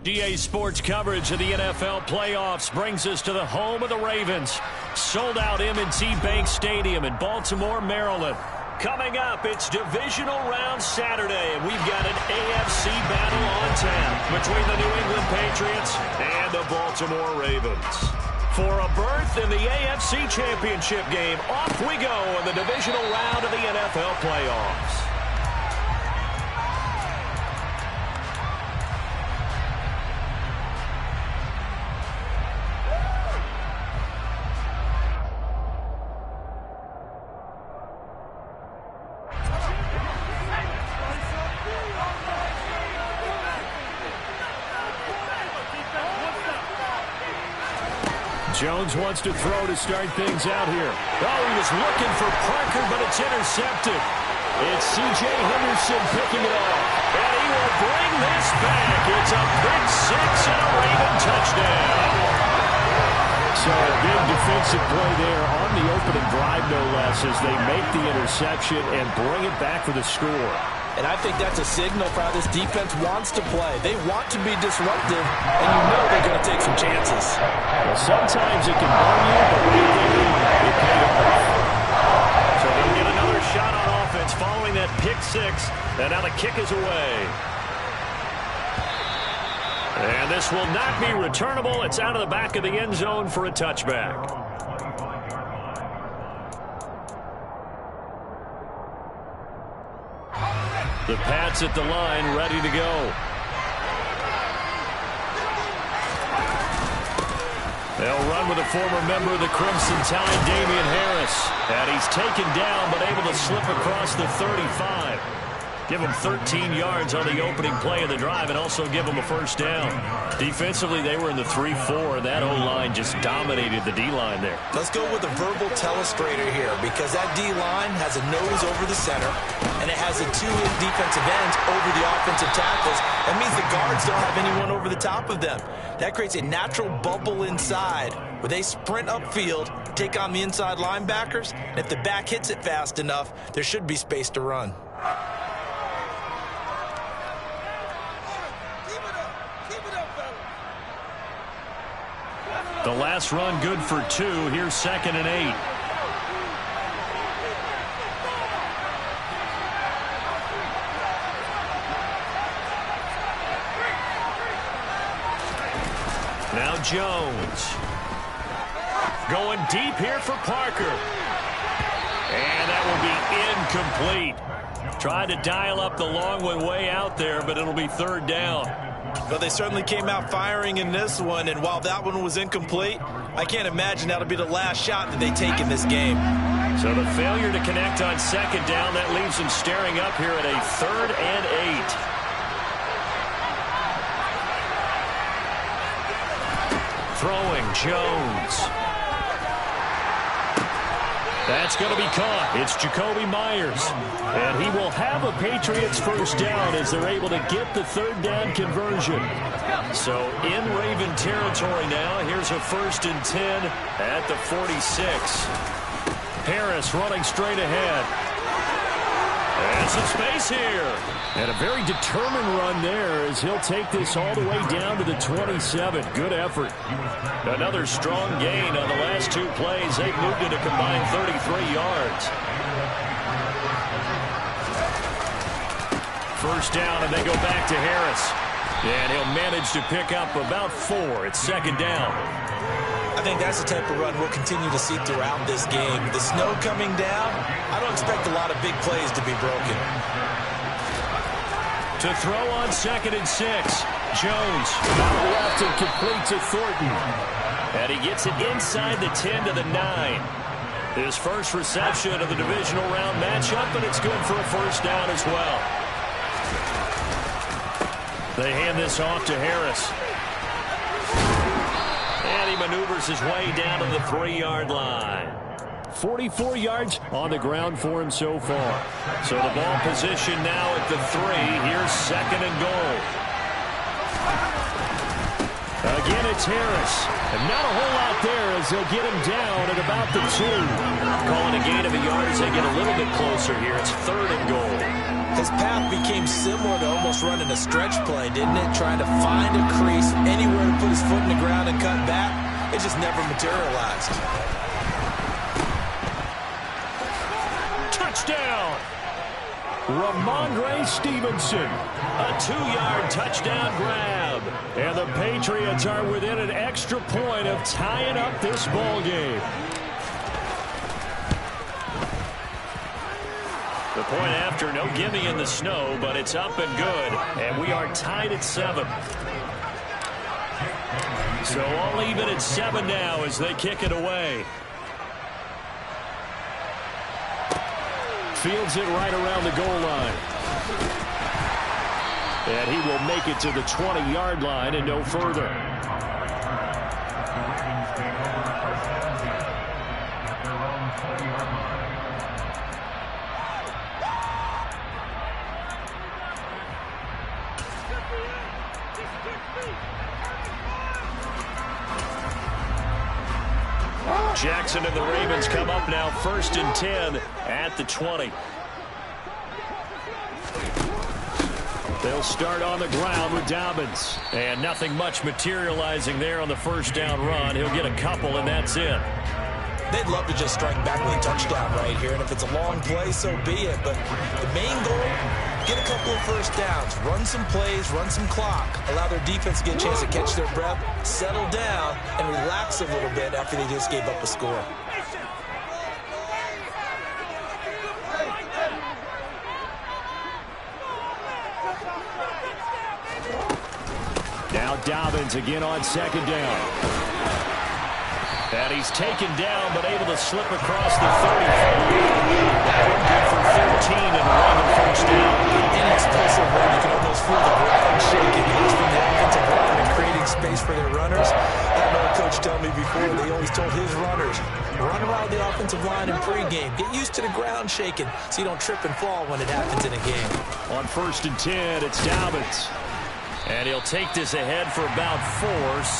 GA Sports coverage of the NFL playoffs brings us to the home of the Ravens. Sold out M&T Bank Stadium in Baltimore, Maryland. Coming up, it's divisional round Saturday, and we've got an AFC battle on tap between the New England Patriots and the Baltimore Ravens. For a berth in the AFC Championship game, off we go in the divisional round of the NFL playoffs. Jones wants to throw to start things out here. Oh, he was looking for Parker, but it's intercepted. It's C.J. Henderson picking it off. And he will bring this back. It's a pick six and a Raven touchdown. So a big defensive play there on the opening drive, no less, as they make the interception and bring it back for the score. And I think that's a signal for how this defense wants to play. They want to be disruptive, and you know they're going to take some chances. Well, sometimes it can burn you, but right there, it paid off. So they'll get another shot on offense following that pick six, and now the kick is away. And this will not be returnable. It's out of the back of the end zone for a touchback. The Pats at the line, ready to go. They'll run with a former member of the Crimson Tide, Damian Harris. And he's taken down, but able to slip across the 35. Give him 13 yards on the opening play of the drive and also give him a first down. Defensively, they were in the 3-4. That O-line just dominated the D-line there. Let's go with a verbal telestrator here because that D-line has a nose over the center and it has a two defensive ends over the offensive tackles. That means the guards don't have anyone over the top of them. That creates a natural bubble inside where they sprint upfield, take on the inside linebackers, and if the back hits it fast enough, there should be space to run. The last run good for 2. Here's 2nd and 8. Now Jones. Going deep here for Parker. And that will be incomplete. Tried to dial up the long one way out there, but it'll be 3rd down. Well, they certainly came out firing in this one, and while that one was incomplete, I can't imagine that'll be the last shot that they take in this game. So the failure to connect on 2nd down, that leaves them staring up here at a 3rd and 8. Throwing, Jones. That's going to be caught. It's Jacoby Myers. And he will have a Patriots first down as they're able to get the 3rd down conversion. So in Raven territory now. Here's a 1st and 10 at the 46. Harris running straight ahead. And some space here. And a very determined run there as he'll take this all the way down to the 27. Good effort. Another strong gain on the last 2 plays. They've moved it a combined 33 yards. First down, and they go back to Harris. And he'll manage to pick up about 4. It's 2nd down. I think that's the type of run we'll continue to see throughout this game. The snow coming down, I don't expect a lot of big plays to be broken. To throw on 2nd and 6. Jones out left and complete to Thornton. And he gets it inside the 10 to the 9. His first reception of the divisional round matchup, and it's good for a first down as well. They hand this off to Harris. And he maneuvers his way down to the 3-yard line. 44 yards on the ground for him so far. So the ball position now at the 3. Here's 2nd and goal. Again, it's Harris. And not a whole lot there as they'll get him down at about the 2. Calling a gain of a yard as they get a little bit closer here. It's 3rd and goal. His path became similar to almost running a stretch play, didn't it? Trying to find a crease, anywhere to put his foot in the ground and cut back. It just never materialized. Touchdown! Ramondre Stevenson. A 2-yard touchdown grab. And the Patriots are within an extra point of tying up this ball game. The point after, no gimme in the snow, but it's up and good. And we are tied at 7. So all even at 7 now as they kick it away. Fields it right around the goal line. And he will make it to the 20-yard line and no further. Jackson and the Ravens come up now 1st and 10 at the 20. They'll start on the ground with Dobbins. And nothing much materializing there on the first down run. He'll get a couple, and that's it. They'd love to just strike back with a touchdown right here, and if it's a long play, so be it. But the main goal, get a couple of first downs, run some plays, run some clock, allow their defense to get a chance to catch their breath, settle down, and relax a little bit after they just gave up a score. Now Dobbins again on 2nd down. And he's taken down, but able to slip across the 35. That one good for 13 and 11 first down. Inexplosive run. You can almost feel the ground shaking. He's from the offensive line and creating space for their runners. I know a coach told me before, they always told his runners, run around the offensive line in pregame. Get used to the ground shaking so you don't trip and fall when it happens in a game. On 1st and 10, it's Dobbins. And he'll take this ahead for about 4.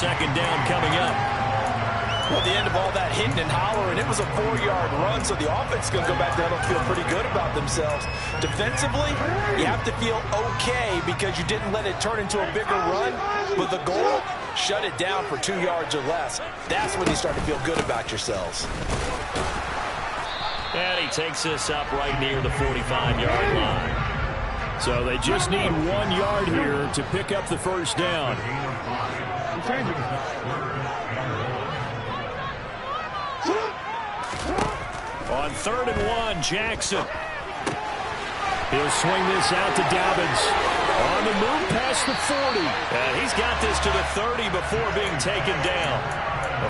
2nd down coming up. Well, at the end of all that hitting and hollering, it was a 4-yard run, so the offense is going to go back there and feel pretty good about themselves. Defensively, you have to feel okay because you didn't let it turn into a bigger run. But the goal, shut it down for 2 yards or less. That's when you start to feel good about yourselves. And he takes this up right near the 45-yard line. So they just need 1 yard here to pick up the first down. On 3rd and 1, Jackson. He'll swing this out to Dobbins. On the move past the 40. And he's got this to the 30 before being taken down.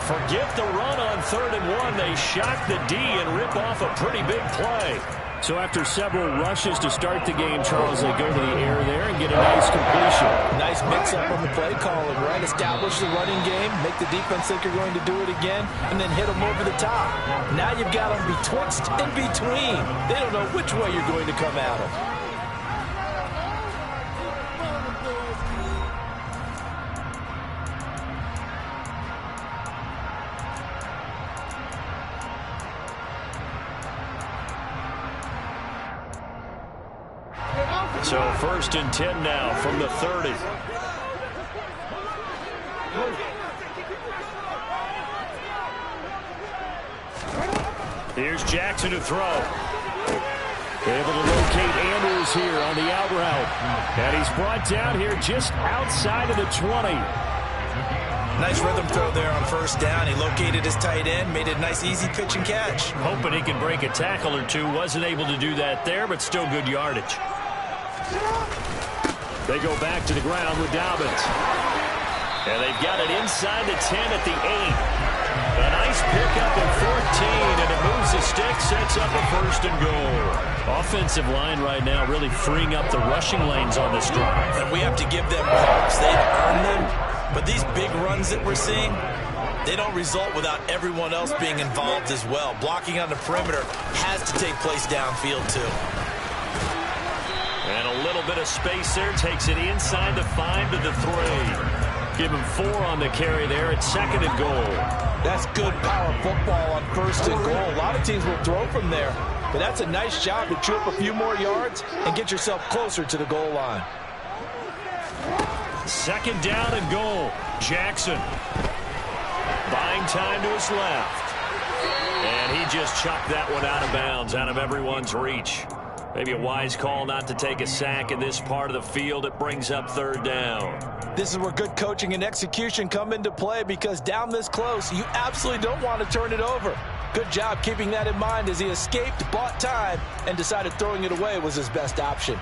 Forget the run on 3rd and 1. They shock the D and rip off a pretty big play. So after several rushes to start the game, Charles, they go to the air there and get a nice completion. Nice mix-up on the play calling, right? Establish the running game, make the defense think you're going to do it again, and then hit them over the top. Now you've got them betwixt and between. They don't know which way you're going to come at them. So 1st and 10 now from the 30. Here's Jackson to throw. Able to locate Andrews here on the out route. And he's brought down here just outside of the 20. Nice rhythm throw there on 1st down. He located his tight end, made it a nice easy pitch and catch. Hoping he could break a tackle or two. Wasn't able to do that there, but still good yardage. They go back to the ground with Dobbins. And they've got it inside the 10 at the 8. A nice pickup at 14, and it moves the stick, sets up a 1st and goal. Offensive line right now really freeing up the rushing lanes on this drive. And we have to give them props. They've earned them. But these big runs that we're seeing, they don't result without everyone else being involved as well. Blocking on the perimeter has to take place downfield, too. And a little bit of space there. Takes it inside the 5 to the 3. Give him 4 on the carry there at 2nd and goal. That's good power football on 1st and goal. A lot of teams will throw from there. but that's a nice job to chew up a few more yards and get yourself closer to the goal line. Second down and goal. Jackson buying time to his left. And he just chucked that one out of bounds, out of everyone's reach. Maybe a wise call not to take a sack in this part of the field. It brings up third down. This is where good coaching and execution come into play, because down this close, you absolutely don't want to turn it over. Good job keeping that in mind as he escaped, bought time, and decided throwing it away was his best option.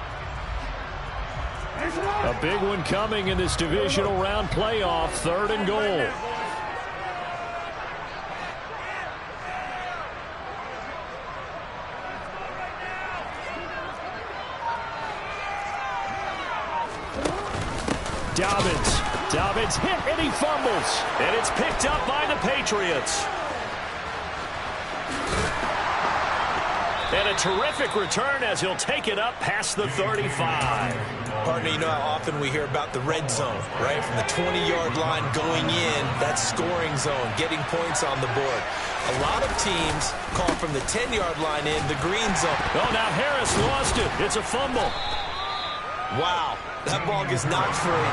A big one coming in this divisional round playoff, third and goal. Dobbins hit and he fumbles. And it's picked up by the Patriots. And a terrific return as he'll take it up past the 35. Partner, you know how often we hear about the red zone, right? From the 20-yard line going in, that scoring zone, getting points on the board. A lot of teams call from the 10-yard line in the green zone. Oh, now Harris lost it. It's a fumble. Wow, that ball gets knocked free,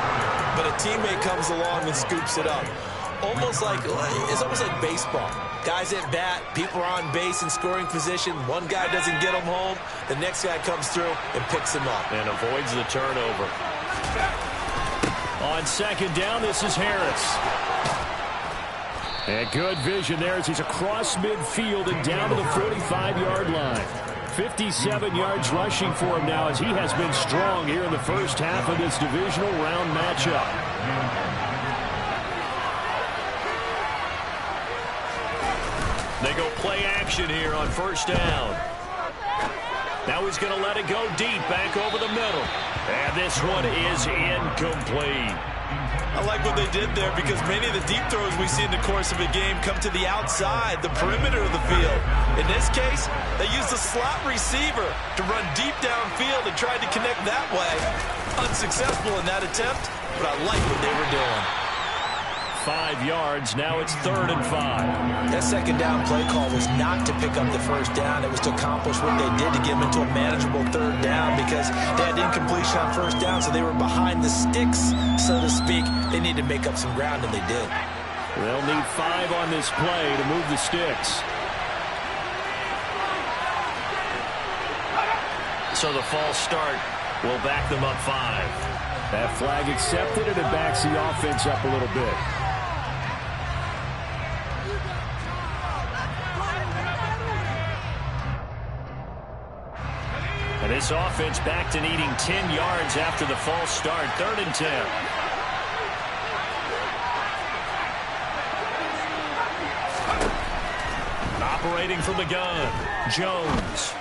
but a teammate comes along and scoops it up. It's almost like baseball. Guys at bat, people are on base in scoring position. One guy doesn't get him home. The next guy comes through and picks him up. And avoids the turnover. On second down, this is Harris. And good vision there as he's across midfield and down to the 45-yard line. 57 yards rushing for him now as he has been strong here in the first half of this divisional round matchup. They go play action here on first down. Now he's going to let it go deep back over the middle. And this one is incomplete. I like what they did there, because many of the deep throws we see in the course of a game come to the outside, the perimeter of the field. In this case, they used a slot receiver to run deep downfield and tried to connect that way. Unsuccessful in that attempt, but I like what they were doing. 5 yards, now it's 3rd and 5. That second down play call was not to pick up the first down. It was to accomplish what they did to get them into a manageable 3rd down, because they had incompletion on first down, so they were behind the sticks, so to speak. They needed to make up some ground, and they did. They'll need 5 on this play to move the sticks. So the false start will back them up 5. That flag accepted, and it backs the offense up a little bit. And this offense back to needing 10 yards after the false start. 3rd and 10. Operating from the gun, Jones.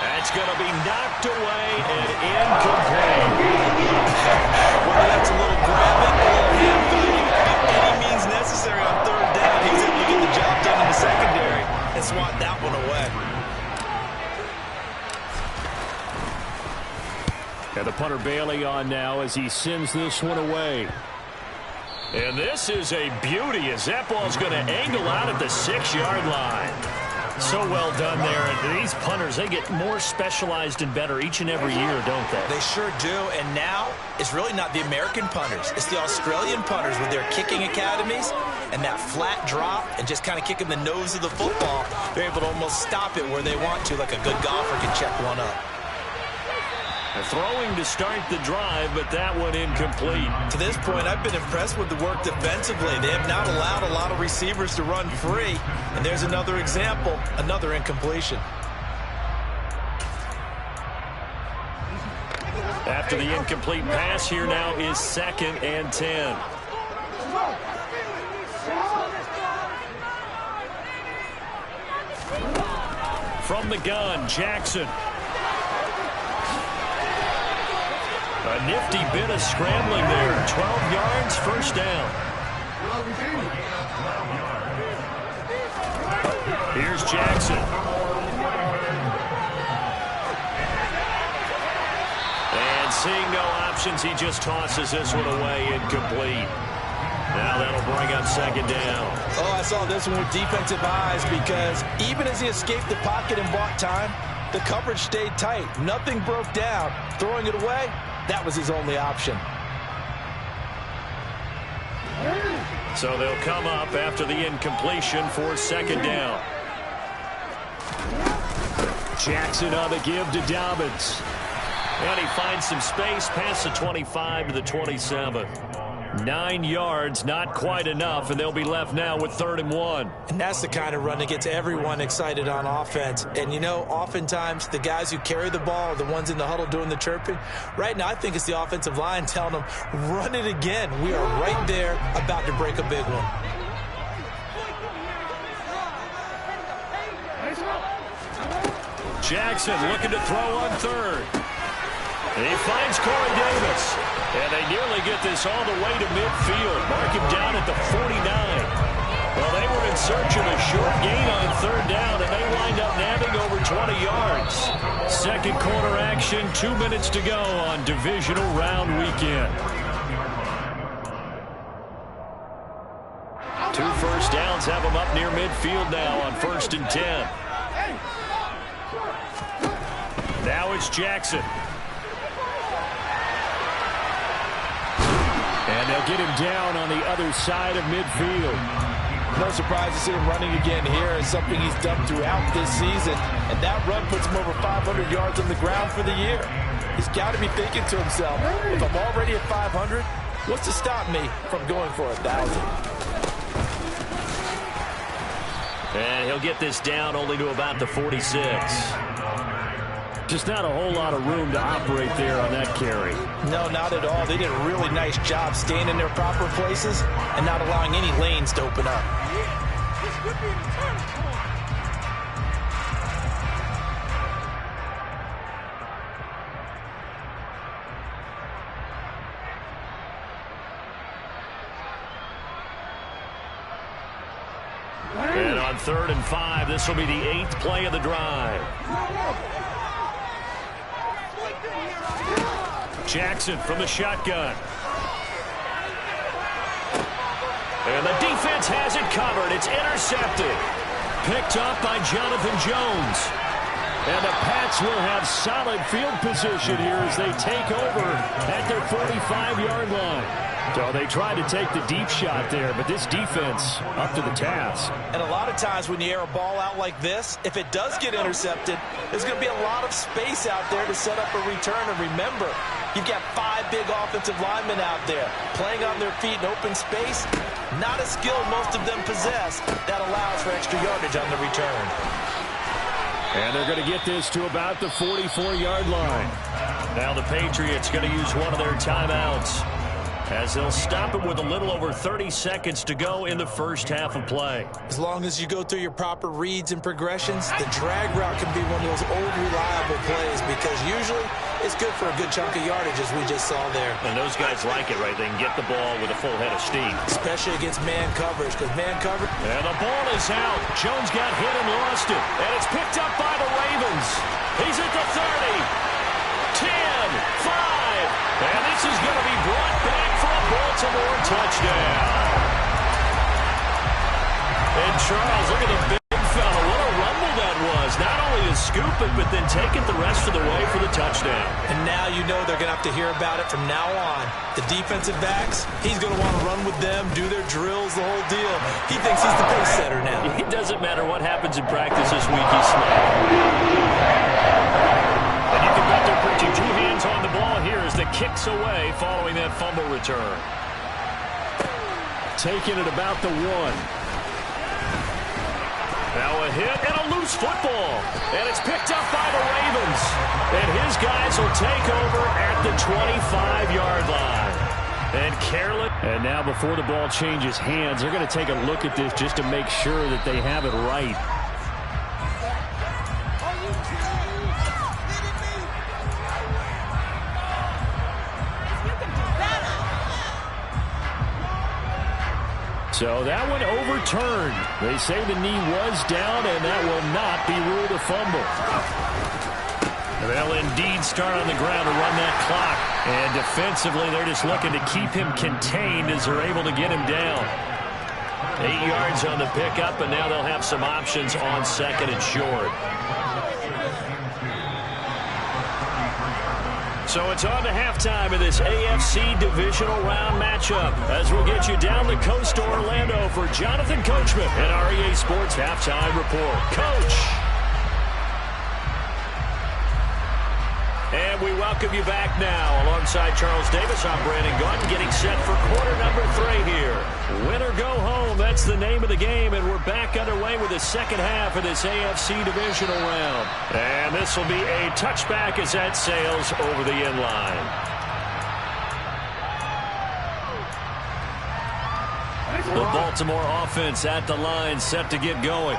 That's going to be knocked away and incomplete. Whether that's a little grabbing, a little hand-fighting, any means necessary on 3rd down, he's able to get the job done in the secondary and swat that one away. And the punter Bailey on now as he sends this one away. And this is a beauty as that ball's going to angle out at the 6-yard line. So well done there. And these punters, they get more specialized and better each and every year, don't they? They sure do. And now it's really not the American punters. It's the Australian punters with their kicking academies and that flat drop and just kind of kicking the nose of the football. They're able to almost stop it where they want to, like a good golfer can check one up. They're throwing to start the drive, but that one incomplete. To this point, I've been impressed with the work defensively. They have not allowed a lot of receivers to run free. And there's another example, another incompletion. After the incomplete pass, here now is 2nd and 10. From the gun, Jackson. A nifty bit of scrambling there. 12 yards, first down. Here's Jackson. And seeing no options, he just tosses this one away, incomplete. Now that'll bring up second down. Oh, I saw this one with defensive eyes because even as he escaped the pocket and bought time, the coverage stayed tight. Nothing broke down. Throwing it away, that was his only option. So they'll come up after the incompletion for second down. Jackson on the give to Dobbins. And he finds some space past the 25 to the 27. 9 yards, not quite enough, and they'll be left now with 3rd and 1. And that's the kind of run that gets everyone excited on offense. And, you know, oftentimes the guys who carry the ball are the ones in the huddle doing the chirping. Right now, I think it's the offensive line telling them, run it again. We are right there about to break a big one. Jackson looking to throw on 3rd. And he finds Corey Davis. And they nearly get this all the way to midfield. Mark him down at the 49. Well, they were in search of a short gain on 3rd down, and they wind up nabbing over 20 yards. Second quarter action, 2 minutes to go on divisional round weekend. 2 first downs have them up near midfield now on 1st and 10. Now it's Jackson. And they'll get him down on the other side of midfield. No surprise to see him running again here. It's something he's done throughout this season. And that run puts him over 500 yards on the ground for the year. He's got to be thinking to himself, if I'm already at 500, what's to stop me from going for 1,000? And he'll get this down only to about the 46. Just not a whole lot of room to operate there on that carry. No, not at all. They did a really nice job staying in their proper places and not allowing any lanes to open up. And on 3rd and 5, this will be the 8th play of the drive. Jackson from the shotgun. And the defense has it covered. It's intercepted. Picked up by Jonathan Jones. And the Pats will have solid field position here as they take over at their 45-yard line. So they tried to take the deep shot there, but this defense up to the task. And a lot of times when you air a ball out like this, if it does get intercepted, there's going to be a lot of space out there to set up a return. And remember, you've got 5 big offensive linemen out there playing on their feet in open space. Not a skill most of them possess that allows for extra yardage on the return. And they're going to get this to about the 44-yard line. Now the Patriots going to use one of their timeouts as they'll stop it with a little over 30 seconds to go in the first half of play. As long as you go through your proper reads and progressions, the drag route can be one of those old reliable plays because usually it's good for a good chunk of yardage as we just saw there. And those guys like it, right? They can get the ball with a full head of steam. Especially against man coverage because man coverage. And the ball is out. Jones got hit and lost it. And it's picked up by the Ravens. He's at the 30, 10, 5. And this is going to be brought back for a Baltimore touchdown. And Charles, look at the big fella. What a rumble that was. Not only to scoop it, but then take it the rest of the way for the touchdown. And now you know they're going to have to hear about it from now on. The defensive backs, he's going to want to run with them, do their drills, the whole deal. He thinks he's the pace setter now. It doesn't matter what happens in practice this week, he's slaying. And you can bet they're putting 2 hands on the ball here as the kick's away following that fumble return. Taking it about the 1. Now a hit and a loose football. And it's picked up by the Ravens. And his guys will take over at the 25-yard line. And careless. And now before the ball changes hands, they're going to take a look at this just to make sure that they have it right. So that one overturned. They say the knee was down, and that will not be ruled a fumble. They'll indeed start on the ground to run that clock. And defensively, they're just looking to keep him contained as they're able to get him down. 8 yards on the pickup, and now they'll have some options on second and short. So it's on to halftime of this AFC divisional round matchup as we'll get you down the coast to Orlando for Jonathan Coachman and our EA Sports Halftime Report. Coach! And we welcome you back now. Alongside Charles Davis, I'm Brandon Gaunt, getting set for quarter number 3 here. Win or go home, that's the name of the game, and we're back underway with the second half of this AFC divisional round. And this will be a touchback as that sails over the end line. The Baltimore offense at the line, set to get going.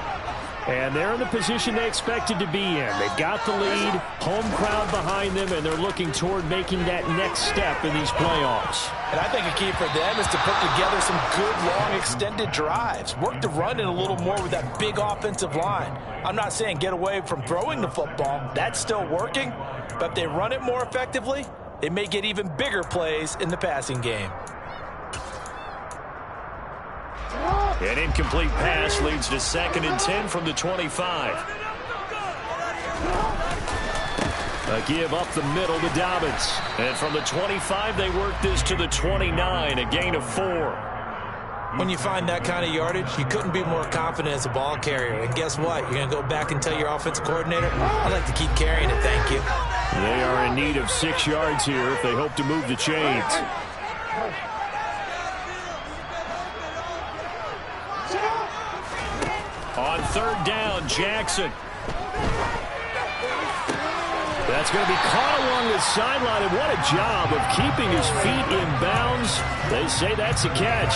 And they're in the position they expected to be in. They've got the lead, home crowd behind them, and they're looking toward making that next step in these playoffs. And I think a key for them is to put together some good, long, extended drives. Work the run in a little more with that big offensive line. I'm not saying get away from throwing the football. That's still working. But if they run it more effectively, they may get even bigger plays in the passing game. An incomplete pass leads to 2nd and 10 from the 25. A give up the middle to Dobbins. And from the 25, they work this to the 29, a gain of 4. When you find that kind of yardage, you couldn't be more confident as a ball carrier. And guess what? You're going to go back and tell your offensive coordinator, I'd like to keep carrying it, thank you. They are in need of 6 yards here if they hope to move the chains. On 3rd down, Jackson. That's going to be caught along the sideline, and what a job of keeping his feet in bounds. They say that's a catch.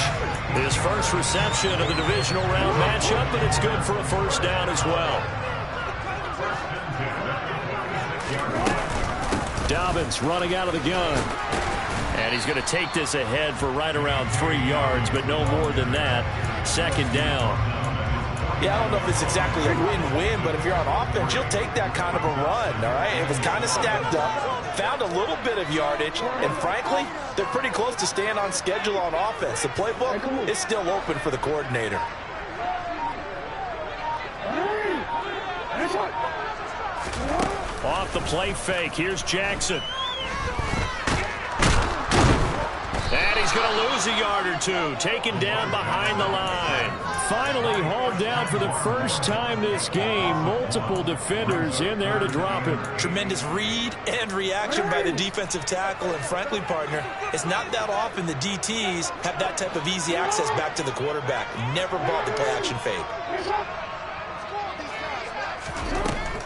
His first reception of the divisional round matchup, but it's good for a first down as well. Dobbins running out of the gun. And he's going to take this ahead for right around 3 yards, but no more than that. 2nd down. Yeah, I don't know if it's exactly a win-win, but if you're on offense, you'll take that kind of a run, all right? It was kind of stacked up, found a little bit of yardage, and frankly, they're pretty close to staying on schedule on offense. The playbook is still open for the coordinator. Off the play fake, here's Jackson. And he's going to lose a yard or 2, taken down behind the line. Finally hauled down for the first time this game. Multiple defenders in there to drop him. Tremendous read and reaction by the defensive tackle. And frankly, partner, it's not that often the DTs have that type of easy access back to the quarterback. Never bought the play action fake.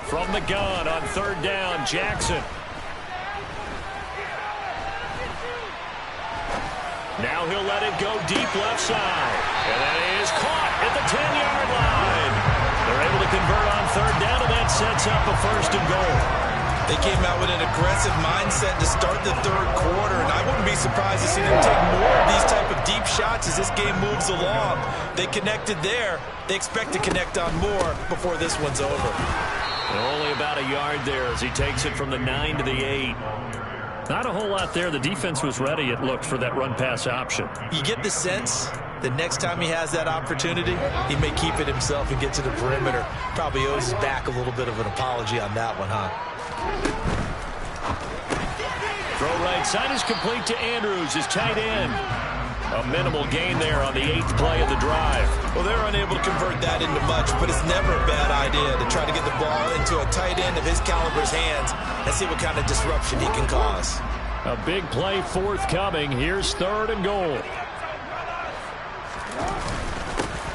From the gun on 3rd down, Jackson. Now he'll let it go deep left side. And that is caught at the 10-yard line. They're able to convert on 3rd down, and that sets up a 1st and goal. They came out with an aggressive mindset to start the 3rd quarter, and I wouldn't be surprised to see them take more of these type of deep shots as this game moves along. They connected there. They expect to connect on more before this one's over. And only about a yard there as he takes it from the 9 to the 8. Not a whole lot there. The defense was ready, it looked, for that run-pass option. You get the sense that next time he has that opportunity, he may keep it himself and get to the perimeter. Probably owes his back a little bit of an apology on that one, huh? Throw right side is complete to Andrews, his tight end. A minimal gain there on the 8th play of the drive. Well, they're unable to convert that into much, but it's never a bad idea to try to get the ball into a tight end of his caliber's hands and see what kind of disruption he can cause. A big play forthcoming. Here's 3rd and goal.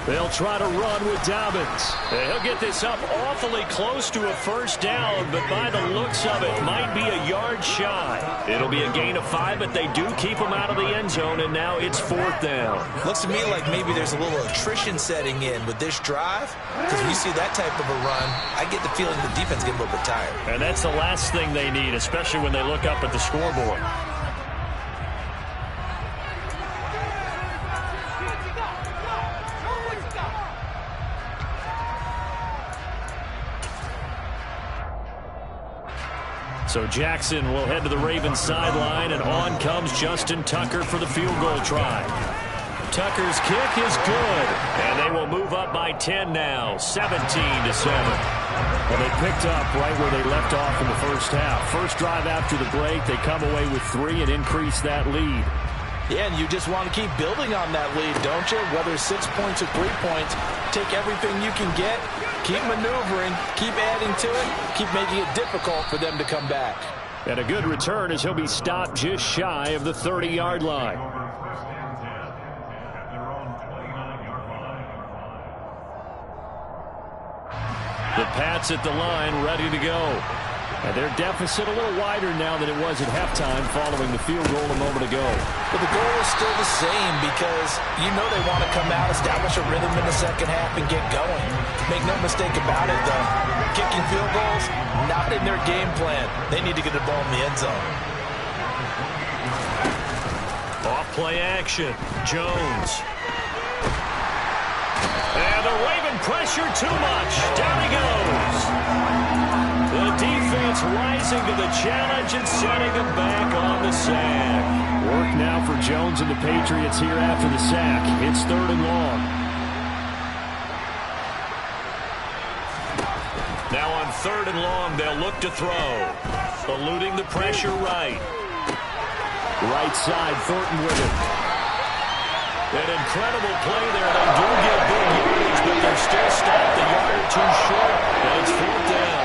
They'll try to run with Dobbins. He'll get this up awfully close to a first down, but by the looks of it, might be a yard shy. It'll be a gain of 5, but they do keep him out of the end zone, and now it's 4th down. Looks to me like maybe there's a little attrition setting in with this drive, because when you see that type of a run, I get the feeling the defense get a little bit tired. And that's the last thing they need, especially when they look up at the scoreboard. So Jackson will head to the Ravens sideline, and on comes Justin Tucker for the field goal try. Tucker's kick is good, and they will move up by 10 now, 17-7. Well, they picked up right where they left off in the first half. First drive after the break, they come away with 3 and increase that lead. Yeah, and you just want to keep building on that lead, don't you? Whether it's 6 points or 3 points, take everything you can get, keep maneuvering, keep adding to it, keep making it difficult for them to come back. And a good return as he'll be stopped just shy of the 30-yard line. The Pats at the line, ready to go. And their deficit a little wider now than it was at halftime following the field goal a moment ago. But the goal is still the same because you know they want to come out, establish a rhythm in the second half, and get going. Make no mistake about it, though. Kicking field goals, not in their game plan. They need to get the ball in the end zone. Off play action. Jones. And the Raven pressure too much. Down he goes. The defense rising to the challenge and setting him back on the sack. Work now for Jones and the Patriots here after the sack. It's 3rd and long. Now on 3rd and long, they'll look to throw. Eluding the pressure right. Right side, Thornton with it. An incredible play there. They do get big yardage, but they're still stopped a yard or two short, and it's 4th down.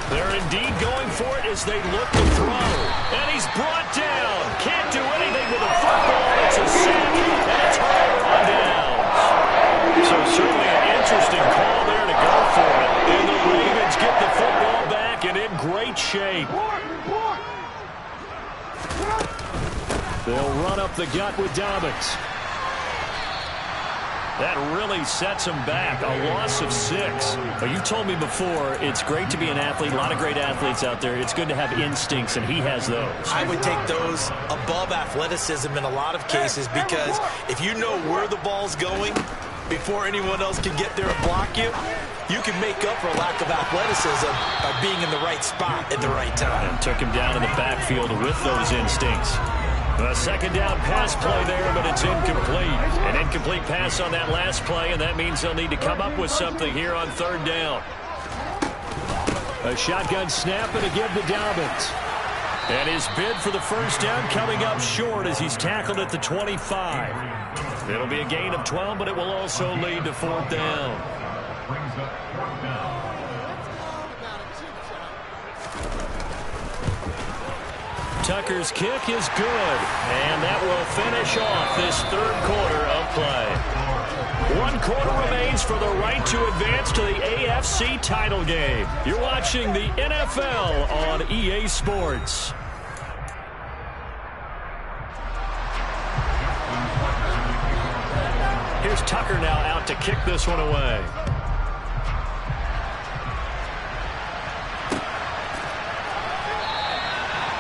They're indeed going for it as they look to throw. And he's brought down. Can't do anything with the football. It's a sack, and a turnover on downs. So certainly an interesting call there to go for it. And the Ravens get the football back and in great shape. They'll run up the gut with Dobbins. That really sets him back. A loss of 6. Well, you told me before, it's great to be an athlete. A lot of great athletes out there. It's good to have instincts, and he has those. I would take those above athleticism in a lot of cases because if you know where the ball's going before anyone else can get there and block you, you can make up for a lack of athleticism by being in the right spot at the right time. And took him down in the backfield with those instincts. A second down pass play there, but it's incomplete. An incomplete pass on that last play, and that means they'll need to come up with something here on 3rd down. A shotgun snap and a give to Dobbins. And his bid for the first down coming up short as he's tackled at the 25. It'll be a gain of 12, but it will also lead to 4th down. Tucker's kick is good, and that will finish off this 3rd quarter of play. 1 quarter remains for the right to advance to the AFC title game. You're watching the NFL on EA Sports. Here's Tucker now out to kick this one away.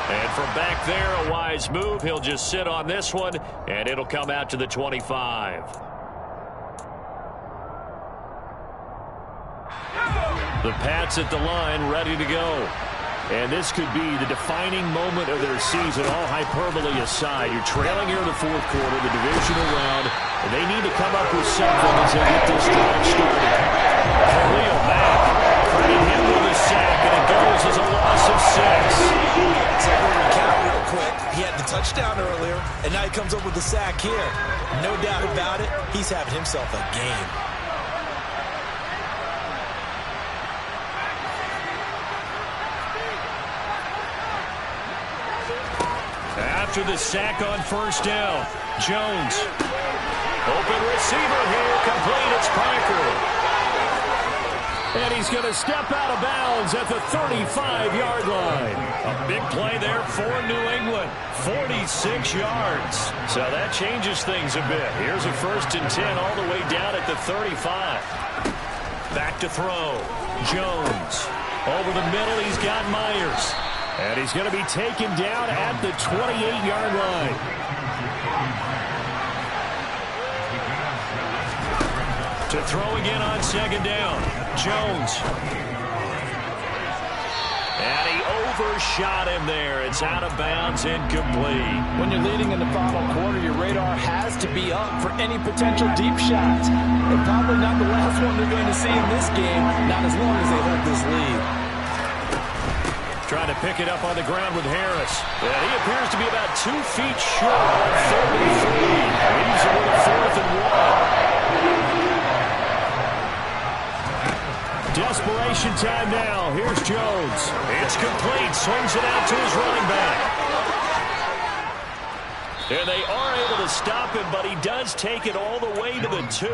And from back there, a wise move. He'll just sit on this one, and it'll come out to the 25. The Pats at the line, ready to go. And this could be the defining moment of their season, all hyperbole aside. You're trailing here in the 4th quarter, the divisional round, and they need to come up with something as they get this drive started. Khalil Mack, credit him with a sack, and it goes as a loss of 6. So we're going to count real quick. He had the touchdown earlier, and now he comes up with the sack here. No doubt about it, he's having himself a game. After the sack on 1st down, Jones. Open receiver here, complete, it's Parker. And he's going to step out of bounds at the 35-yard line. A big play there for New England, 46 yards. So that changes things a bit. Here's a 1st and 10 all the way down at the 35. Back to throw, Jones. Over the middle, he's got Myers. And he's going to be taken down at the 28-yard line. To throw again on second down. Jones. And he overshot him there. It's out of bounds, incomplete. When you're leading in the final quarter, your radar has to be up for any potential deep shots. And probably not the last one they're going to see in this game, not as long as they hold this lead. Trying to pick it up on the ground with Harris. And he appears to be about 2 feet short on 33. Leaves him with a 4th and 1. Desperation time now. Here's Jones. It's complete. Swings it out to his running back. And they are able to stop him, but he does take it all the way to the 2.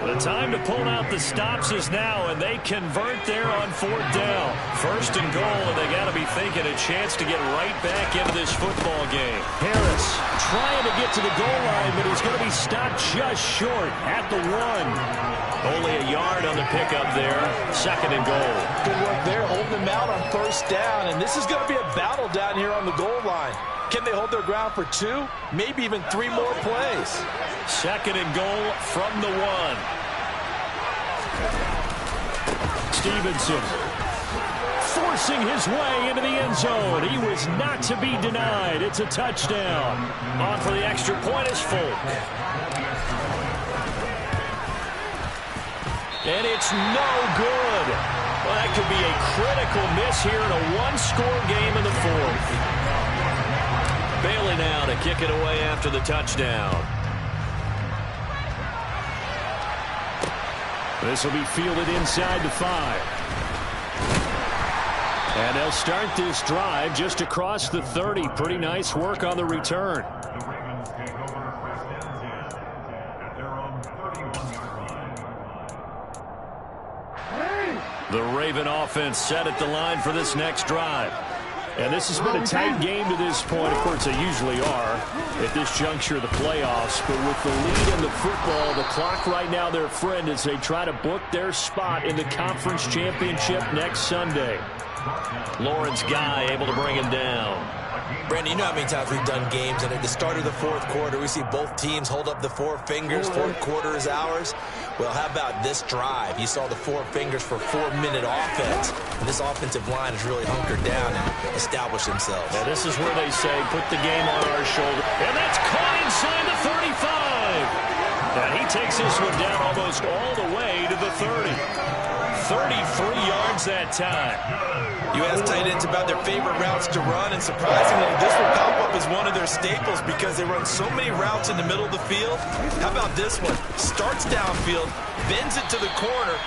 The time to pull out the stops is now, and they convert there on 4th down. 1st and goal, and they got to be thinking a chance to get right back into this football game. Harris trying to get to the goal line, but he's going to be stopped just short at the 1. Only a yard on the pickup there. 2nd and goal. Good work there, holding them out on 1st down, and this is going to be a battle down here on the goal line. Can they hold their ground for 2, maybe even 3 more plays? 2nd and goal from the 1. Stevenson forcing his way into the end zone. He was not to be denied. It's a touchdown. On for the extra point is Folk. And it's no good. Well, that could be a critical miss here in a 1-score game in the 4th. Bailey now to kick it away after the touchdown. This will be fielded inside the 5. And they'll start this drive just across the 30. Pretty nice work on the return. The Raven offense set at the line for this next drive. And this has been a tight game to this point. Of course, they usually are at this juncture of the playoffs. But with the lead in the football, the clock right now their friend as they try to book their spot in the conference championship next Sunday. Lawrence Guy able to bring him down. Brandon, you know how many times we've done games, and at the start of the 4th quarter, we see both teams hold up the 4 fingers. 4th quarter is ours. Well, how about this drive? You saw the 4 fingers for 4-minute offense. And this offensive line has really hunkered down and established themselves. Now, this is where they say, put the game on our shoulder. And that's caught inside the 35. And he takes this one down almost all the way to the 30. 33 yards that time. You ask tight ends about their favorite routes to run, and surprisingly, this will pop up as one of their staples because they run so many routes in the middle of the field. How about this one? Starts downfield, bends it to the corner,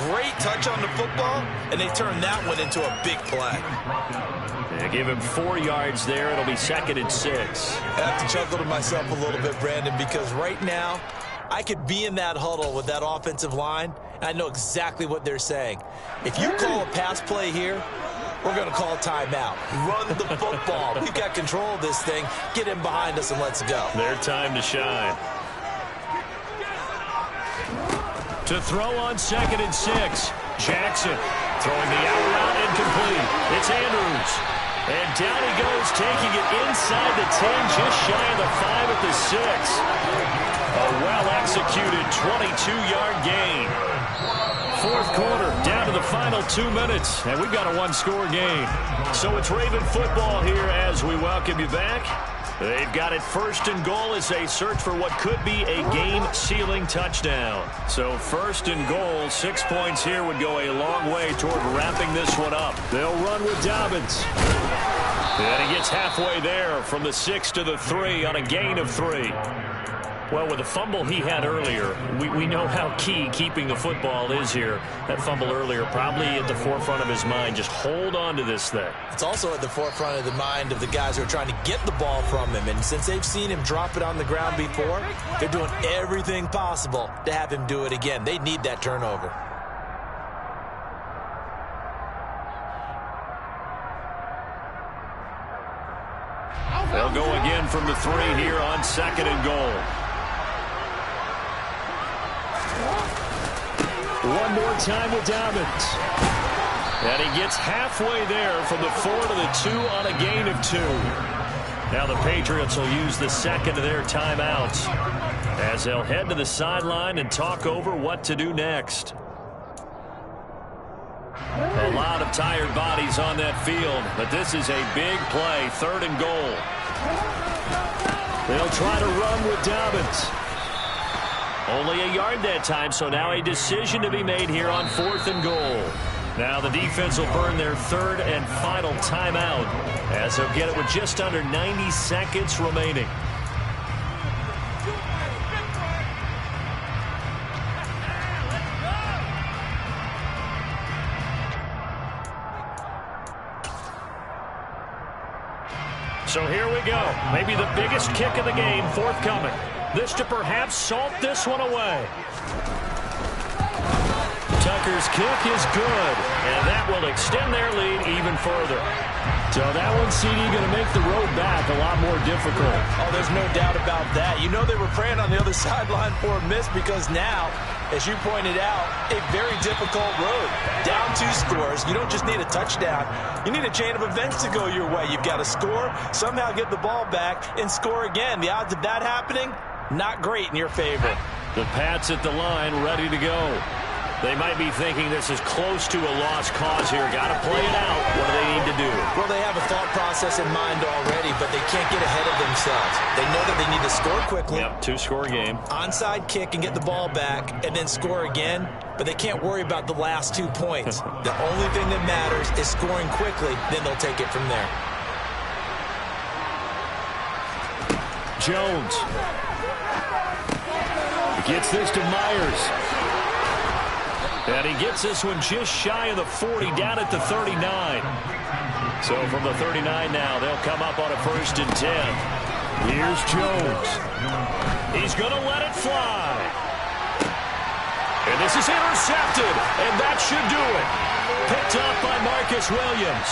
great touch on the football, and they turn that one into a big play. They give him 4 yards there. It'll be 2nd and 6. I have to chuckle to myself a little bit, Brandon, because right now, I could be in that huddle with that offensive line, and I know exactly what they're saying. If you call a pass play here, we're going to call a timeout. Run the football. We've got control of this thing. Get in behind us and let's go. Their time to shine. To throw on 2nd and 6. Jackson throwing the out route incomplete. It's Andrews. And down he goes, taking it inside the 10, just shy of the 5 at the 6. A well-executed 22-yard gain. 4th quarter, down to the final 2 minutes, and we've got a 1-score game. So it's Raven football here as we welcome you back. They've got it 1st and goal as they search for what could be a game-sealing touchdown. So 1st and goal, 6 points here would go a long way toward wrapping this one up. They'll run with Dobbins. And he gets halfway there from the 6 to the 3 on a gain of 3. Well, with the fumble he had earlier, we know how key keeping the football is here. That fumble earlier probably at the forefront of his mind. Just hold on to this thing. It's also at the forefront of the mind of the guys who are trying to get the ball from him. And since they've seen him drop it on the ground before, they're doing everything possible to have him do it again. They need that turnover. They'll go again from the 3 here on 2nd and goal. One more time with Dobbins. And he gets halfway there from the 4 to the 2 on a gain of 2. Now the Patriots will use the 2nd of their timeouts. as they'll head to the sideline and talk over what to do next. A lot of tired bodies on that field, but this is a big play, 3rd and goal. They'll try to run with Dobbins. Only a yard that time, so now a decision to be made here on 4th and goal. Now the defense will burn their 3rd and final timeout as they'll get it with just under 90 seconds remaining. So here we go. Maybe the biggest kick of the game forthcoming. This to perhaps salt this one away. Tucker's kick is good, and that will extend their lead even further. So that one, CD, going to make the road back a lot more difficult. Oh, there's no doubt about that. You know they were praying on the other sideline for a miss because now, as you pointed out, a very difficult road. Down 2 scores. You don't just need a touchdown. You need a chain of events to go your way. You've got to score, somehow get the ball back, and score again. The odds of that happening, not great in your favor. The Pats at the line, ready to go. They might be thinking this is close to a lost cause here. Got to play it out. What do they need to do? Well, they have a thought process in mind already, but they can't get ahead of themselves. They know that they need to score quickly. Yep, 2-score game. Onside kick and get the ball back and then score again, but they can't worry about the last 2 points. The only thing that matters is scoring quickly, then they'll take it from there. Jones gets this to Myers. And he gets this one just shy of the 40, down at the 39. So from the 39 now, they'll come up on a 1st and 10. Here's Jones. He's going to let it fly. And this is intercepted, and that should do it. Picked up by Marcus Williams.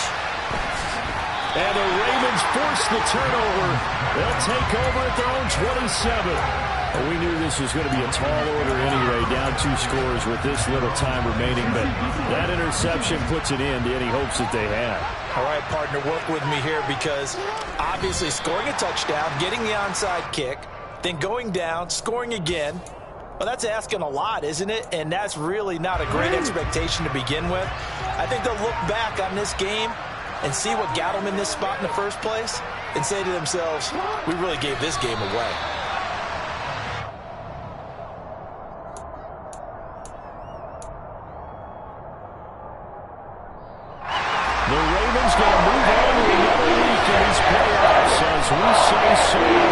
And the Ravens force the turnover. They'll take over at their own 27. Well, we knew this was going to be a tall order anyway, down 2 scores with this little time remaining, but that interception puts an end to any hopes that they had. All right, partner, work with me here because obviously scoring a touchdown, getting the onside kick, then going down, scoring again, well, that's asking a lot, isn't it? And that's really not a great expectation to begin with. I think they'll look back on this game and see what got them in this spot in the first place and say to themselves, we really gave this game away. The Ravens going to move on to another week in these playoffs as we say so.